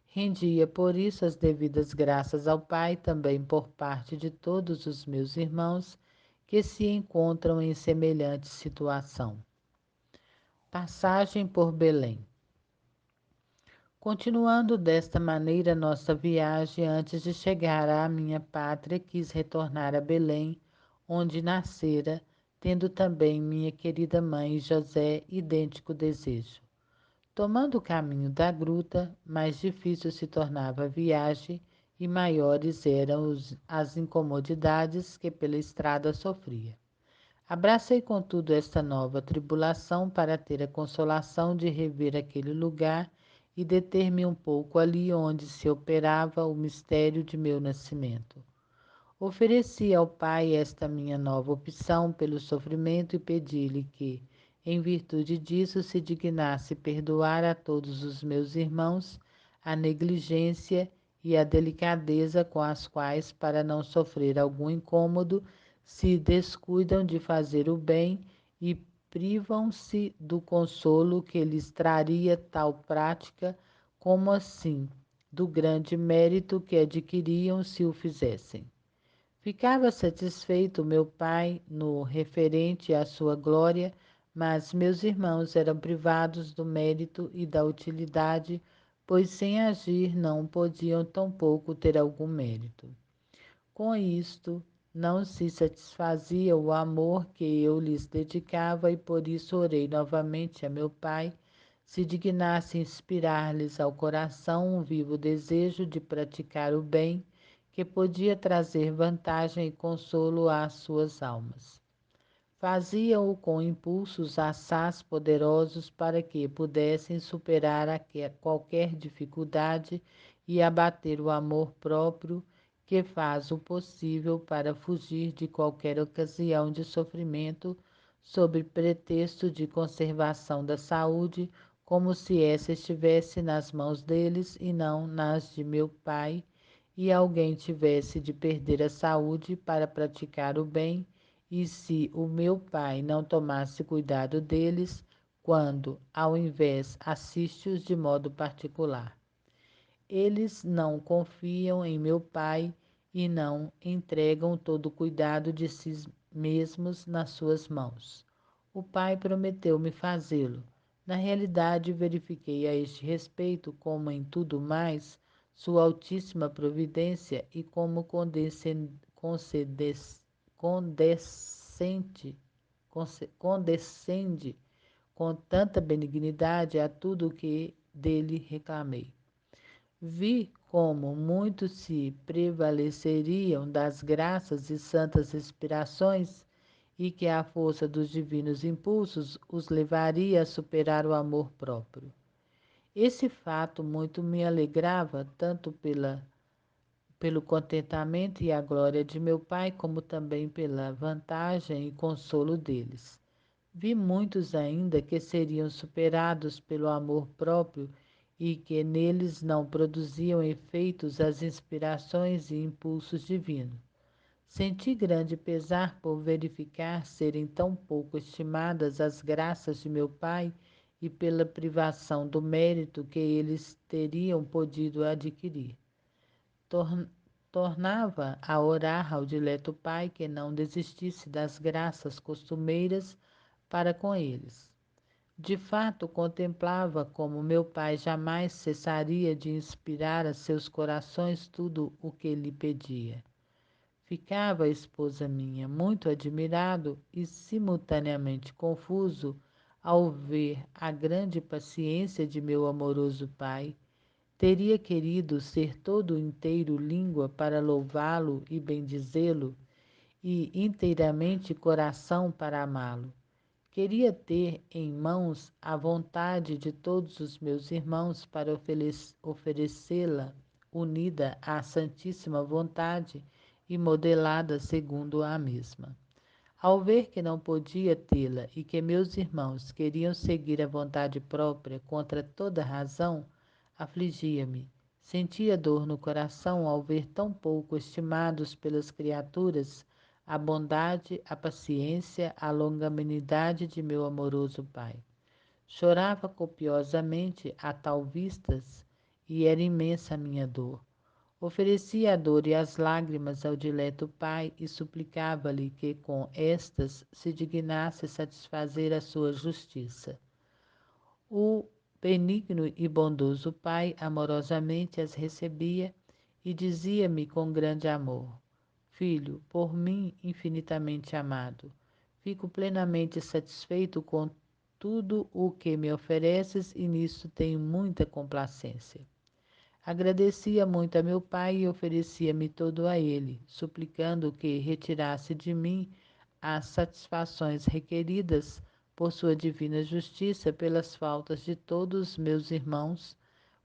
Rendia por isso as devidas graças ao Pai, também por parte de todos os meus irmãos que se encontram em semelhante situação. Passagem por Belém. Continuando desta maneira nossa viagem, antes de chegar à minha pátria, quis retornar a Belém, onde nascera, tendo também minha querida mãe José idêntico desejo. Tomando o caminho da gruta, mais difícil se tornava a viagem e maiores eram as incomodidades que pela estrada sofria. Abracei, contudo, esta nova tribulação para ter a consolação de rever aquele lugar e deter-me um pouco ali onde se operava o mistério de meu nascimento. Ofereci ao Pai esta minha nova opção pelo sofrimento e pedi-lhe que, em virtude disso, se dignasse perdoar a todos os meus irmãos a negligência e a delicadeza com as quais, para não sofrer algum incômodo, se descuidam de fazer o bem e privam-se do consolo que lhes traria tal prática, como assim do grande mérito que adquiriam se o fizessem. Ficava satisfeito meu pai no referente à sua glória, mas meus irmãos eram privados do mérito e da utilidade, pois sem agir não podiam tampouco ter algum mérito. Com isto, não se satisfazia o amor que eu lhes dedicava e por isso orei novamente a meu Pai, se dignasse inspirar-lhes ao coração um vivo desejo de praticar o bem, que podia trazer vantagem e consolo às suas almas. Faziam-o com impulsos assaz poderosos para que pudessem superar qualquer dificuldade e abater o amor próprio que faz o possível para fugir de qualquer ocasião de sofrimento sob pretexto de conservação da saúde, como se essa estivesse nas mãos deles e não nas de meu Pai, e alguém tivesse de perder a saúde para praticar o bem, e se o meu Pai não tomasse cuidado deles, quando, ao invés, assiste-os de modo particular. Eles não confiam em meu Pai e não entregam todo o cuidado de si mesmos nas suas mãos. O Pai prometeu-me fazê-lo. Na realidade, verifiquei a este respeito, como em tudo mais, sua altíssima providência e como condescende com tanta benignidade a tudo o que dele reclamei. Vi como muitos se prevaleceriam das graças e santas inspirações e que a força dos divinos impulsos os levaria a superar o amor próprio. Esse fato muito me alegrava, tanto pelo contentamento e a glória de meu Pai, como também pela vantagem e consolo deles. Vi muitos ainda que seriam superados pelo amor próprio e que neles não produziam efeitos as inspirações e impulsos divinos. Senti grande pesar por verificar serem tão pouco estimadas as graças de meu Pai e pela privação do mérito que eles teriam podido adquirir. tornava a orar ao dileto pai que não desistisse das graças costumeiras para com eles. De fato, contemplava como meu pai jamais cessaria de inspirar a seus corações tudo o que lhe pedia. Ficava a esposa minha muito admirado e simultaneamente confuso ao ver a grande paciência de meu amoroso pai. Teria querido ser todo inteiro língua para louvá-lo e bendizê-lo, e inteiramente coração para amá-lo. Queria ter em mãos a vontade de todos os meus irmãos para oferecê-la unida à Santíssima Vontade e modelada segundo a mesma. Ao ver que não podia tê-la e que meus irmãos queriam seguir a vontade própria contra toda razão, afligia-me. Sentia dor no coração ao ver tão pouco estimados pelas criaturas a bondade, a paciência, a longanimidade de meu amoroso pai. Chorava copiosamente a tal vistas e era imensa a minha dor. Oferecia a dor e as lágrimas ao dileto pai e suplicava-lhe que com estas se dignasse satisfazer a sua justiça. O benigno e bondoso pai amorosamente as recebia e dizia-me com grande amor: Filho, por mim infinitamente amado, fico plenamente satisfeito com tudo o que me ofereces e nisso tenho muita complacência. Agradecia muito a meu pai e oferecia-me todo a ele, suplicando que retirasse de mim as satisfações requeridas por sua divina justiça pelas faltas de todos meus irmãos.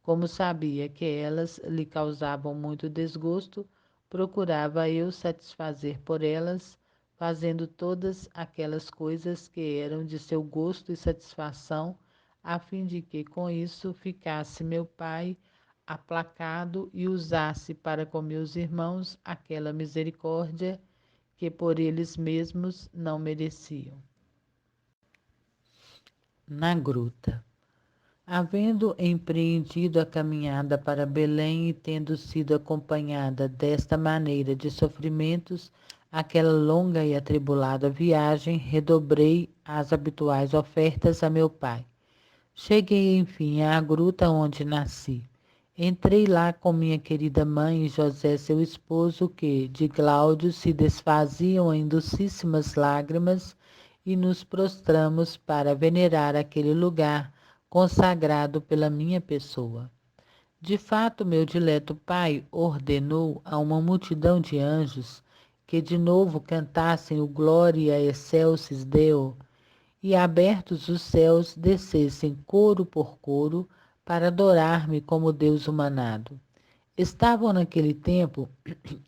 Como sabia que elas lhe causavam muito desgosto, procurava eu satisfazer por elas, fazendo todas aquelas coisas que eram de seu gosto e satisfação, a fim de que com isso ficasse meu pai aplacado e usasse para com meus irmãos aquela misericórdia que por eles mesmos não mereciam. Na gruta. Havendo empreendido a caminhada para Belém e tendo sido acompanhada desta maneira de sofrimentos, aquela longa e atribulada viagem, redobrei as habituais ofertas a meu pai. Cheguei, enfim, à gruta onde nasci. Entrei lá com minha querida mãe e José, seu esposo, que, de Cláudio, se desfaziam em docíssimas lágrimas, e nos prostramos para venerar aquele lugar consagrado pela minha pessoa. De fato, meu dileto pai ordenou a uma multidão de anjos que de novo cantassem o Gloria Excelsis Deo, e abertos os céus descessem coro por coro para adorar-me como Deus humanado. Estavam naquele tempo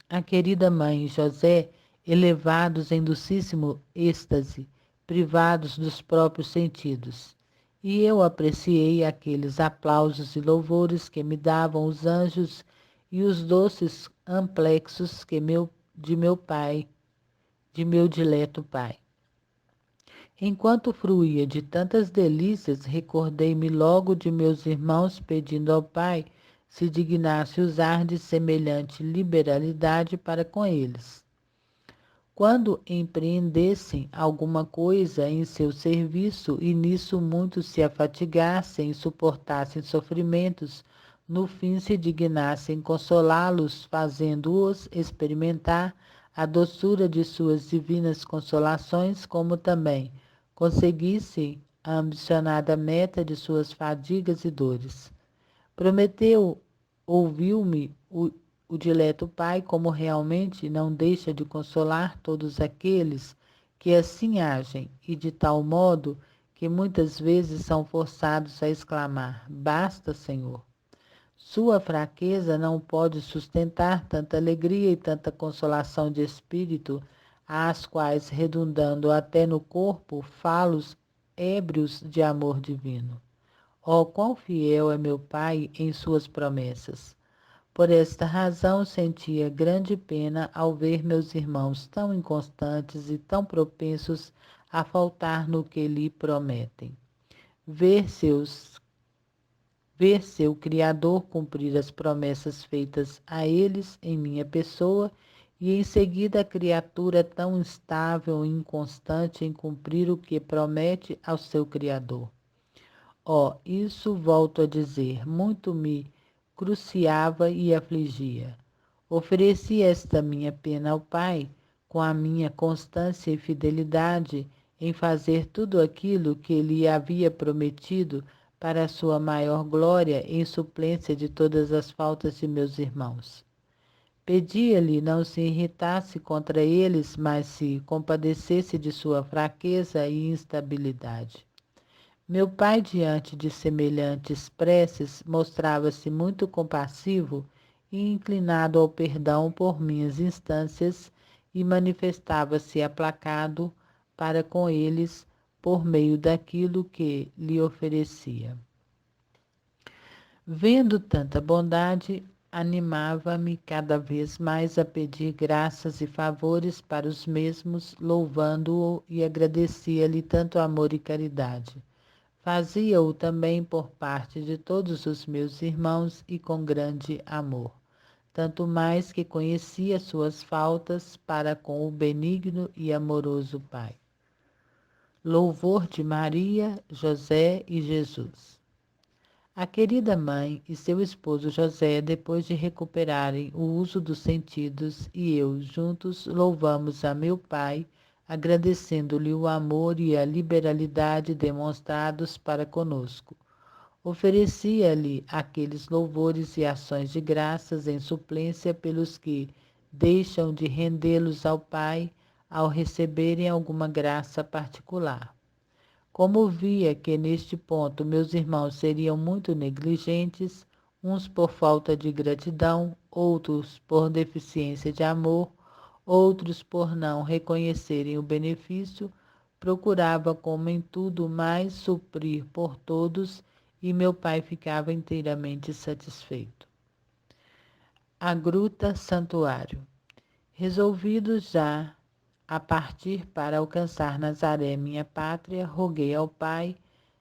a querida mãe e José elevados em docíssimo êxtase, privados dos próprios sentidos. E eu apreciei aqueles aplausos e louvores que me davam os anjos e os doces amplexos de meu dileto pai. Enquanto fruía de tantas delícias, recordei-me logo de meus irmãos pedindo ao pai se dignasse usar de semelhante liberalidade para com eles. Quando empreendessem alguma coisa em seu serviço e nisso muito se afatigassem e suportassem sofrimentos, no fim se dignassem consolá-los, fazendo-os experimentar a doçura de suas divinas consolações, como também conseguissem a ambicionada meta de suas fadigas e dores. Prometeu, ouviu-me o dileto pai, como realmente não deixa de consolar todos aqueles que assim agem, e de tal modo que muitas vezes são forçados a exclamar: Basta, Senhor. Sua fraqueza não pode sustentar tanta alegria e tanta consolação de espírito, às quais, redundando até no corpo, falos ébrios de amor divino. Oh, quão fiel é meu Pai em suas promessas! Por esta razão sentia grande pena ao ver meus irmãos tão inconstantes e tão propensos a faltar no que lhe prometem. Ver seus ver seu Criador cumprir as promessas feitas a eles em minha pessoa, e em seguida a criatura tão instável e inconstante em cumprir o que promete ao seu Criador. Isso volto a dizer, muito me cruciava e afligia. Ofereci esta minha pena ao Pai, com a minha constância e fidelidade em fazer tudo aquilo que lhe havia prometido para a sua maior glória, em suplência de todas as faltas de meus irmãos. Pedia-lhe não se irritasse contra eles, mas se compadecesse de sua fraqueza e instabilidade. Meu pai, diante de semelhantes preces, mostrava-se muito compassivo e inclinado ao perdão por minhas instâncias e manifestava-se aplacado para com eles por meio daquilo que lhe oferecia. Vendo tanta bondade, animava-me cada vez mais a pedir graças e favores para os mesmos, louvando-o e agradecia-lhe tanto amor e caridade. Fazia-o também por parte de todos os meus irmãos e com grande amor, tanto mais que conhecia suas faltas para com o benigno e amoroso Pai. Louvor de Maria, José e Jesus. A querida mãe e seu esposo José, depois de recuperarem o uso dos sentidos, e eu, juntos, louvamos a meu Pai, agradecendo-lhe o amor e a liberalidade demonstrados para conosco. Oferecia-lhe aqueles louvores e ações de graças em suplência pelos que deixam de rendê-los ao Pai ao receberem alguma graça particular. Como via que neste ponto meus irmãos seriam muito negligentes, uns por falta de gratidão, outros por deficiência de amor, outros por não reconhecerem o benefício, procurava como em tudo mais suprir por todos, e meu pai ficava inteiramente satisfeito. A Gruta Santuário. Resolvidos já a partir para alcançar Nazaré, minha pátria, roguei ao Pai,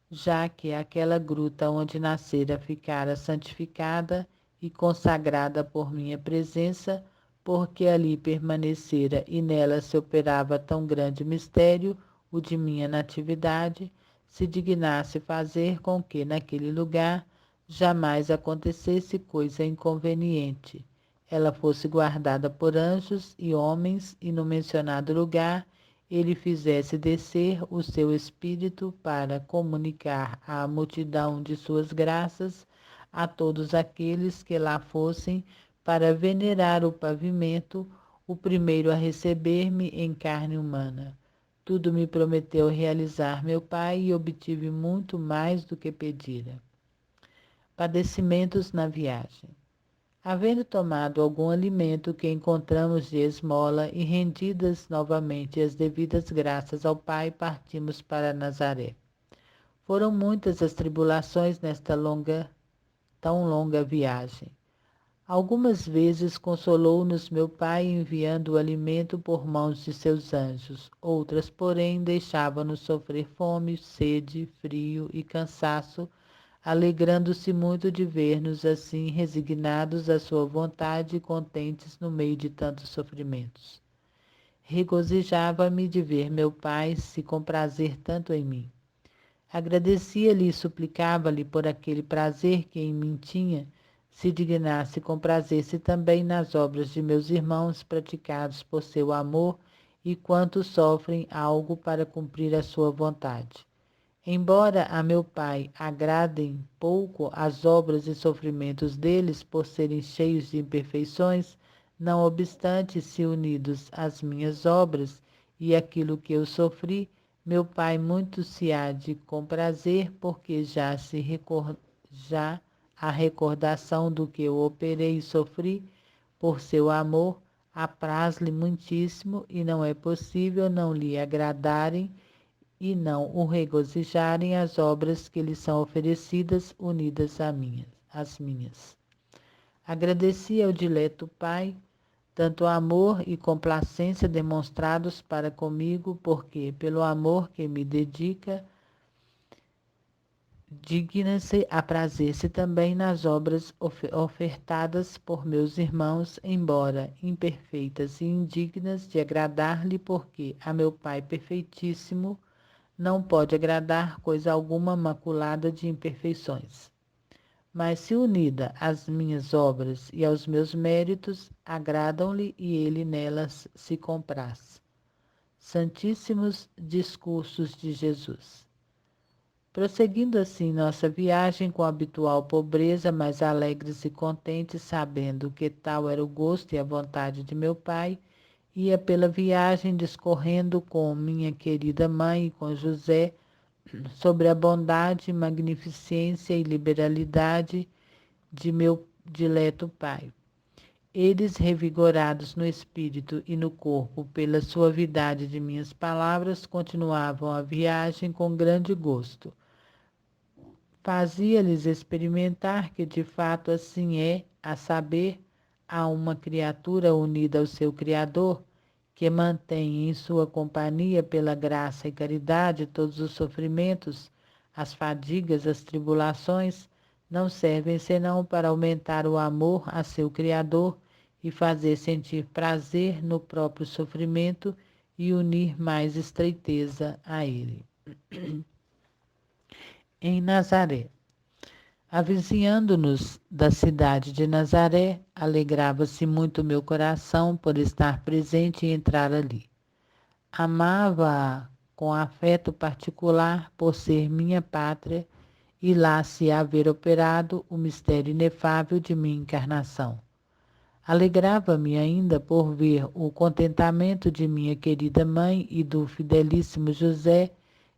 já que aquela gruta onde nascera ficara santificada e consagrada por minha presença, porque ali permanecera e nela se operava tão grande mistério, o de minha natividade, se dignasse fazer com que naquele lugar jamais acontecesse coisa inconveniente, ela fosse guardada por anjos e homens, e no mencionado lugar ele fizesse descer o seu Espírito para comunicar à multidão de suas graças a todos aqueles que lá fossem para venerar o pavimento, o primeiro a receber-me em carne humana. Tudo me prometeu realizar meu Pai e obtive muito mais do que pedira. Padecimentos na viagem. Havendo tomado algum alimento que encontramos de esmola e rendidas novamente as devidas graças ao Pai, partimos para Nazaré. Foram muitas as tribulações nesta tão longa viagem. Algumas vezes consolou-nos meu Pai enviando o alimento por mãos de seus anjos, outras, porém, deixava-nos sofrer fome, sede, frio e cansaço, alegrando-se muito de ver-nos assim resignados à sua vontade e contentes no meio de tantos sofrimentos. Regozijava-me de ver meu Pai se comprazer tanto em mim. Agradecia-lhe e suplicava-lhe por aquele prazer que em mim tinha, se dignasse comprazer-se também nas obras de meus irmãos praticados por seu amor e quantos sofrem algo para cumprir a sua vontade. Embora a meu Pai agradem pouco as obras e sofrimentos deles por serem cheios de imperfeições, não obstante, se unidos às minhas obras e aquilo que eu sofri, meu Pai muito se há de comprazer, porque já a recordação do que eu operei e sofri por seu amor apraz-lhe muitíssimo, e não é possível não lhe agradarem e não o regozijarem as obras que lhe são oferecidas, unidas às minhas. Agradeci ao dileto Pai tanto amor e complacência demonstrados para comigo, porque, pelo amor que me dedica, digna-se a prazer-se também nas obras ofertadas por meus irmãos, embora imperfeitas e indignas de agradar-lhe, porque a meu Pai perfeitíssimo não pode agradar coisa alguma maculada de imperfeições. Mas se unida às minhas obras e aos meus méritos, agradam-lhe e ele nelas se compraz. Santíssimos discursos de Jesus. Prosseguindo assim nossa viagem com a habitual pobreza, mas alegres e contentes, sabendo que tal era o gosto e a vontade de meu Pai, ia pela viagem discorrendo com minha querida mãe e com José sobre a bondade, magnificência e liberalidade de meu dileto Pai. Eles, revigorados no espírito e no corpo pela suavidade de minhas palavras, continuavam a viagem com grande gosto. Fazia-lhes experimentar que de fato assim é, a saber, há uma criatura unida ao seu Criador, que mantém em sua companhia pela graça e caridade todos os sofrimentos, as fadigas, as tribulações, não servem senão para aumentar o amor a seu Criador e fazer sentir prazer no próprio sofrimento e unir mais estreiteza a ele. Em Nazaré. Avizinhando-nos da cidade de Nazaré, alegrava-se muito meu coração por estar presente e entrar ali. Amava-a com afeto particular por ser minha pátria e lá se haver operado o mistério inefável de minha encarnação. Alegrava-me ainda por ver o contentamento de minha querida mãe e do fidelíssimo José,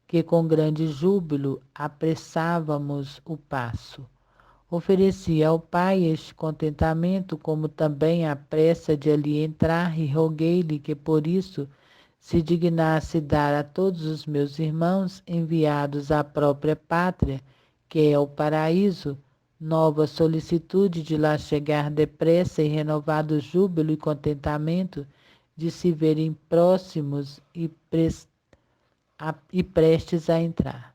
que com grande júbilo apressávamos o passo. Ofereci ao Pai este contentamento, como também a pressa de ali entrar, e roguei-lhe que por isso se dignasse dar a todos os meus irmãos, enviados à própria pátria, que é o paraíso, nova solicitude de lá chegar depressa e renovado júbilo e contentamento de se verem próximos e prestes a entrar.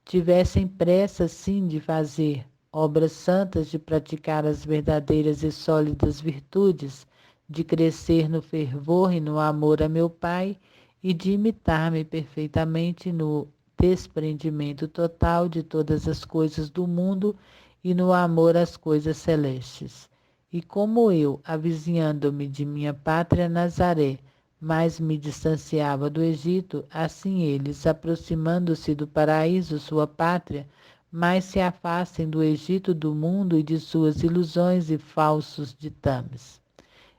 Tivessem pressa, sim, de fazer obras santas, de praticar as verdadeiras e sólidas virtudes, de crescer no fervor e no amor a meu Pai e de imitar-me perfeitamente no desprendimento total de todas as coisas do mundo e no amor às coisas celestes. E como eu, avizinhando-me de minha pátria Nazaré, mais me distanciava do Egito, assim eles, aproximando-se do paraíso, sua pátria, mais se afastem do Egito, do mundo e de suas ilusões e falsos ditames.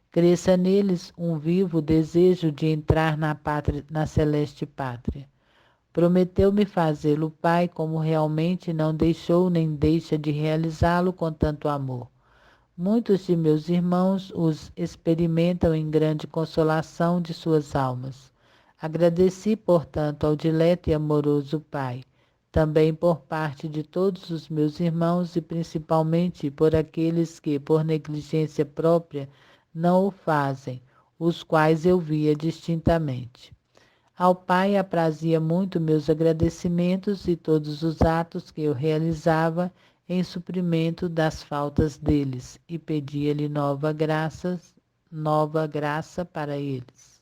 Cresça neles um vivo desejo de entrar na celeste pátria. Prometeu-me fazê-lo Pai, como realmente não deixou nem deixa de realizá-lo com tanto amor. Muitos de meus irmãos os experimentam em grande consolação de suas almas. Agradeci, portanto, ao dileto e amoroso Pai, também por parte de todos os meus irmãos e principalmente por aqueles que, por negligência própria, não o fazem, os quais eu via distintamente. Ao Pai aprazia muito meus agradecimentos e todos os atos que eu realizava em suprimento das faltas deles, e pedia-lhe nova graça para eles.